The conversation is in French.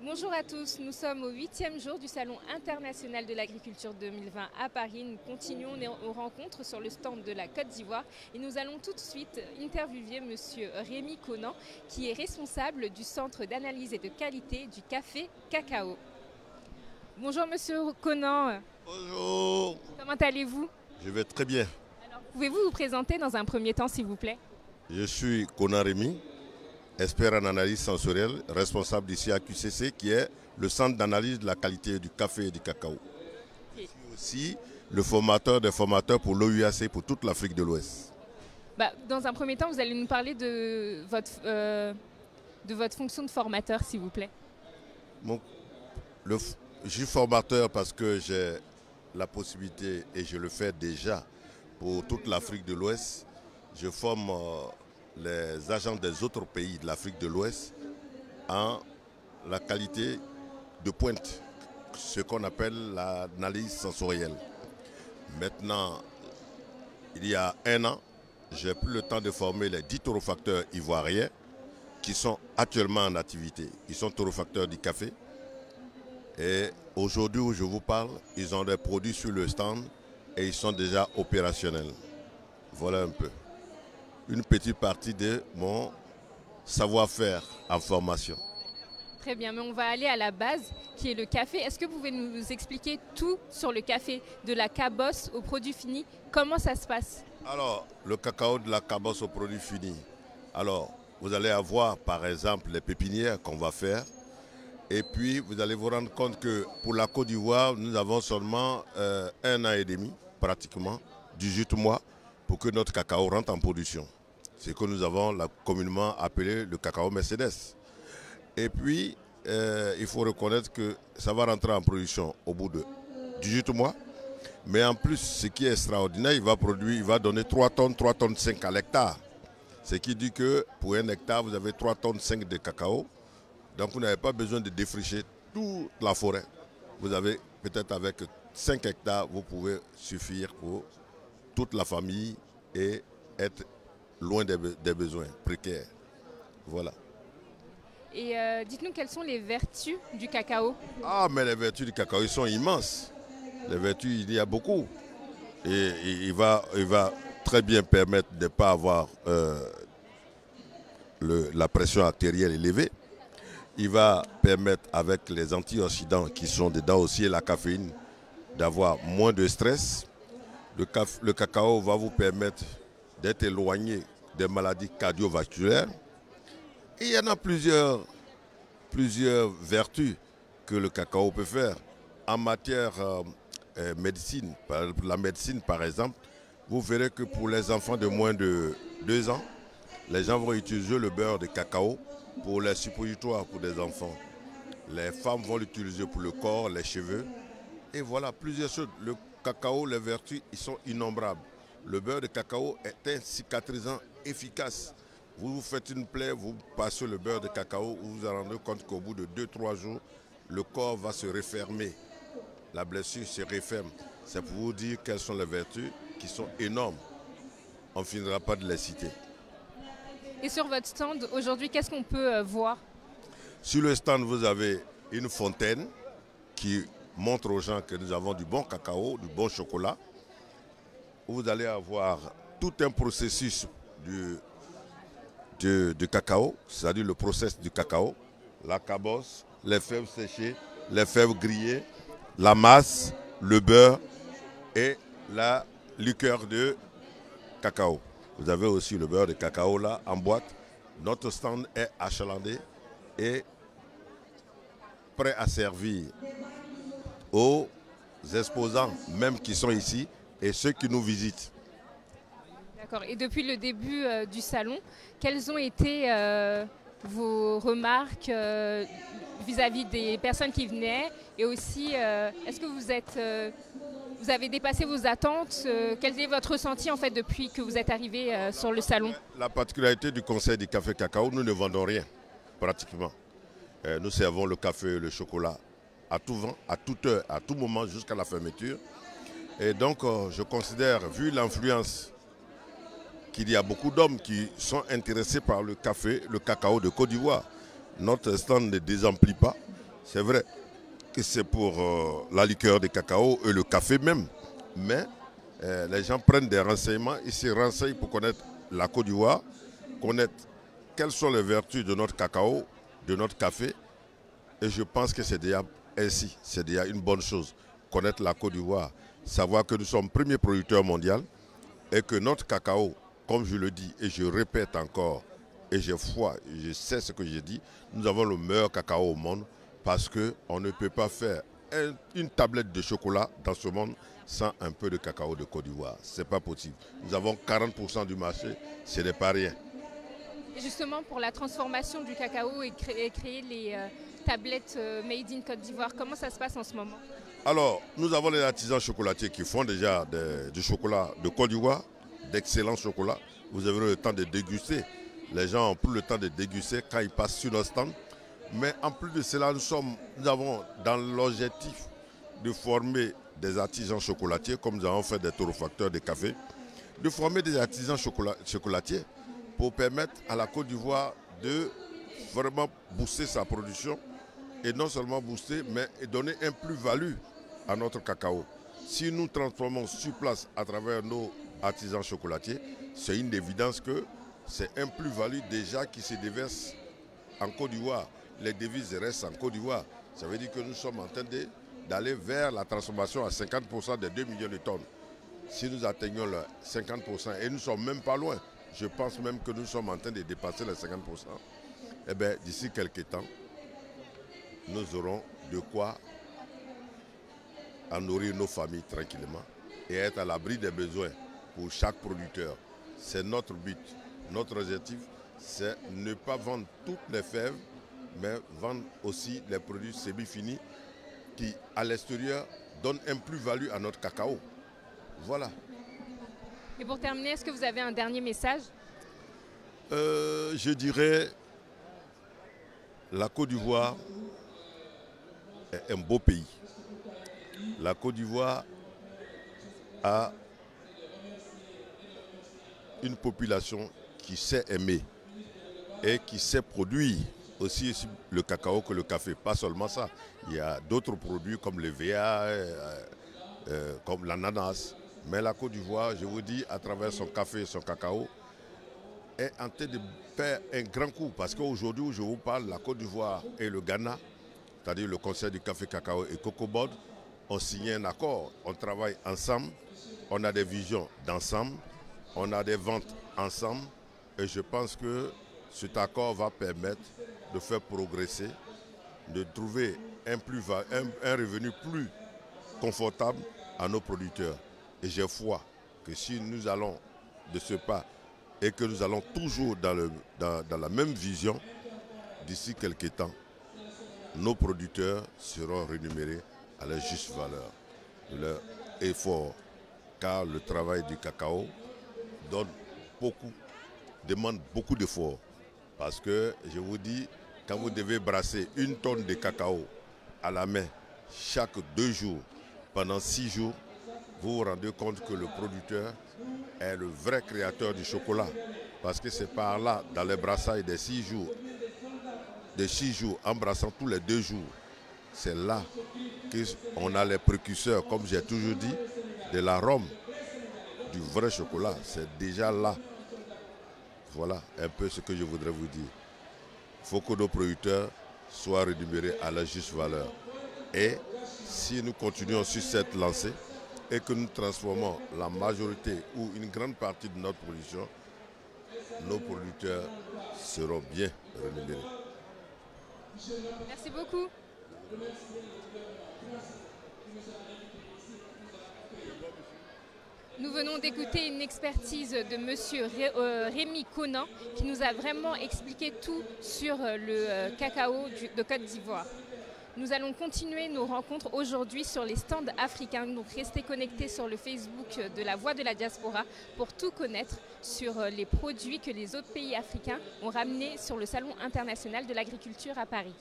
Bonjour à tous, nous sommes au 8e jour du Salon international de l'agriculture 2020 à Paris. Nous continuons nos rencontres sur le stand de la Côte d'Ivoire et nous allons tout de suite interviewer Monsieur Rémi Conan qui est responsable du centre d'analyse et de qualité du café cacao. Bonjour Monsieur Conan. Bonjour. Comment allez-vous? Je vais très bien. Alors, pouvez-vous vous présenter dans un premier temps s'il vous plaît? Je suis Conan Rémi, expert en analyse sensorielle, responsable d'ici à QCC, qui est le centre d'analyse de la qualité du café et du cacao. Je suis aussi le formateur des formateurs pour l'OUAC pour toute l'Afrique de l'Ouest. Dans un premier temps, vous allez nous parler de votre fonction de formateur, s'il vous plaît. Je suis formateur parce que j'ai la possibilité, et je le fais déjà pour toute l'Afrique de l'Ouest. Je forme les agents des autres pays de l'Afrique de l'Ouest en la qualité de pointe, ce qu'on appelle l'analyse sensorielle. Maintenant, il y a un an, j'ai pris le temps de former les 10 torréfacteurs ivoiriens qui sont actuellement en activité. Ils sont torréfacteurs du café. Et aujourd'hui où je vous parle, ils ont des produits sur le stand et ils sont déjà opérationnels. Voilà un peu une petite partie de mon savoir-faire en formation. Très bien, mais on va aller à la base qui est le café. Est-ce que vous pouvez nous expliquer tout sur le café, de la cabosse au produit fini? Comment ça se passe? Alors, le cacao de la cabosse au produit fini. Alors, vous allez avoir par exemple les pépinières qu'on va faire. Et puis, vous allez vous rendre compte que pour la Côte d'Ivoire, nous avons seulement 1 an et demi, pratiquement, 18 mois, pour que notre cacao rentre en production. C'est que nous avons communément appelé le cacao Mercedes. Et puis, il faut reconnaître que ça va rentrer en production au bout de 18 mois. Mais en plus, ce qui est extraordinaire, il va donner 3 tonnes, 3 tonnes 5 à l'hectare. Ce qui dit que pour 1 hectare, vous avez 3 tonnes 5 de cacao. Donc vous n'avez pas besoin de défricher toute la forêt. Vous avez peut-être avec 5 hectares, vous pouvez suffire pour toute la famille et être loin des besoins précaires. Voilà. Et dites-nous quelles sont les vertus du cacao? Ah, mais les vertus du cacao, ils sont immenses. Les vertus, il y a beaucoup. Et il va très bien permettre de ne pas avoir la pression artérielle élevée. Il va permettre, avec les antioxydants qui sont dedans aussi et la caféine, d'avoir moins de stress. Le cacao va vous permettre d'être éloigné des maladies cardiovasculaires. Et il y en a plusieurs vertus que le cacao peut faire. En matière médecine, la médecine par exemple, vous verrez que pour les enfants de moins de 2 ans, les gens vont utiliser le beurre de cacao pour les suppositoires pour des enfants. Les femmes vont l'utiliser pour le corps, les cheveux. Et voilà, plusieurs choses. Le cacao, les vertus, ils sont innombrables. Le beurre de cacao est un cicatrisant efficace. Vous vous faites une plaie, vous passez le beurre de cacao, vous vous rendez compte qu'au bout de 2-3 jours, le corps va se refermer. La blessure se referme. C'est pour vous dire quelles sont les vertus qui sont énormes. On ne finira pas de les citer. Et sur votre stand, aujourd'hui, qu'est-ce qu'on peut voir? Sur le stand, vous avez une fontaine qui montre aux gens que nous avons du bon cacao, du bon chocolat. Vous allez avoir tout un processus du cacao, c'est-à-dire le process du cacao, la cabosse, les fèves séchées, les fèves grillées, la masse, le beurre et la liqueur de cacao. Vous avez aussi le beurre de cacao là en boîte. Notre stand est achalandé et prêt à servir aux exposants même qui sont ici et ceux qui nous visitent. D'accord. Et depuis le début du salon, quelles ont été vos remarques vis-à-vis des personnes qui venaient? Et aussi, est-ce que vous avez dépassé vos attentes? Quel est votre ressenti en fait depuis que vous êtes arrivé sur le salon? La particularité du conseil du café cacao, nous ne vendons rien pratiquement. Nous servons le café et le chocolat à tout vent, à toute heure, à tout moment jusqu'à la fermeture. Et donc je considère, vu l'influence qu'il y a beaucoup d'hommes qui sont intéressés par le café, le cacao de Côte d'Ivoire, notre stand ne désemplit pas. C'est vrai que c'est pour la liqueur de cacao et le café même. Mais les gens prennent des renseignements, ils se renseignent pour connaître la Côte d'Ivoire, connaître quelles sont les vertus de notre cacao, de notre café. Et je pense que c'est déjà ainsi, c'est déjà une bonne chose. Connaître la Côte d'Ivoire, savoir que nous sommes premier producteur mondial et que notre cacao, comme je le dis et je répète encore, et j'ai foi, je sais ce que j'ai dit, nous avons le meilleur cacao au monde parce qu'on ne peut pas faire une tablette de chocolat dans ce monde sans un peu de cacao de Côte d'Ivoire. Ce n'est pas possible. Nous avons 40% du marché, ce n'est pas rien. Et justement, pour la transformation du cacao et créer les tablettes Made in Côte d'Ivoire, comment ça se passe en ce moment? Alors, nous avons les artisans chocolatiers qui font déjà du chocolat de Côte d'Ivoire, d'excellents chocolats. Vous avez le temps de déguster. Les gens ont plus le temps de déguster quand ils passent sur nos stands. Mais en plus de cela, nous avons dans l'objectif de former des artisans chocolatiers, comme nous avons fait des torréfacteurs de café, de former des artisans chocolatiers pour permettre à la Côte d'Ivoire de vraiment booster sa production. Et non seulement booster, mais donner un plus-value à notre cacao. Si nous transformons sur place à travers nos artisans chocolatiers, c'est une évidence que c'est un plus-value déjà qui se déverse en Côte d'Ivoire. Les devises restent en Côte d'Ivoire. Ça veut dire que nous sommes en train d'aller vers la transformation à 50% des 2 millions de tonnes. Si nous atteignons le 50%, et nous ne sommes même pas loin, je pense même que nous sommes en train de dépasser les 50%, eh bien, d'ici quelques temps, nous aurons de quoi nourrir nos familles tranquillement et être à l'abri des besoins pour chaque producteur. C'est notre but. Notre objectif, c'est ne pas vendre toutes les fèves, mais vendre aussi les produits semi-finis qui, à l'extérieur, donnent un plus-value à notre cacao. Voilà. Et pour terminer, est-ce que vous avez un dernier message? Je dirais, la Côte d'Ivoire est un beau pays. La Côte d'Ivoire a une population qui sait aimer et qui sait produire aussi le cacao que le café. Pas seulement ça, il y a d'autres produits comme le VA, comme l'ananas. Mais la Côte d'Ivoire, je vous dis, à travers son café et son cacao, est en train de faire un grand coup. Parce qu'aujourd'hui où je vous parle, la Côte d'Ivoire et le Ghana, c'est-à-dire le Conseil du café, cacao et coco board, ont signé un accord. On travaille ensemble, on a des visions d'ensemble, on a des ventes ensemble. Et je pense que cet accord va permettre de faire progresser, de trouver un revenu plus confortable à nos producteurs. Et j'ai foi que si nous allons de ce pas et que nous allons toujours dans la même vision, d'ici quelques temps, nos producteurs seront rémunérés à la juste valeur de leur effort. Car le travail du cacao demande beaucoup d'efforts. Parce que, je vous dis, quand vous devez brasser 1 tonne de cacao à la main chaque 2 jours, pendant 6 jours, vous vous rendez compte que le producteur est le vrai créateur du chocolat. Parce que c'est par là, dans les brassages des 6 jours, en brassant tous les 2 jours, c'est là qu'on a les précurseurs, comme j'ai toujours dit, de l'arôme du vrai chocolat. C'est déjà là. Voilà un peu ce que je voudrais vous dire. Il faut que nos producteurs soient rémunérés à la juste valeur. Et si nous continuons sur cette lancée et que nous transformons la majorité ou une grande partie de notre production, nos producteurs seront bien rémunérés. Merci beaucoup. Nous venons d'écouter une expertise de monsieur Rémi Conan qui nous a vraiment expliqué tout sur le cacao de Côte d'Ivoire. Nous allons continuer nos rencontres aujourd'hui sur les stands africains. Donc restez connectés sur le Facebook de la Voix de la Diaspora pour tout connaître sur les produits que les autres pays africains ont ramenés sur le Salon international de l'agriculture à Paris.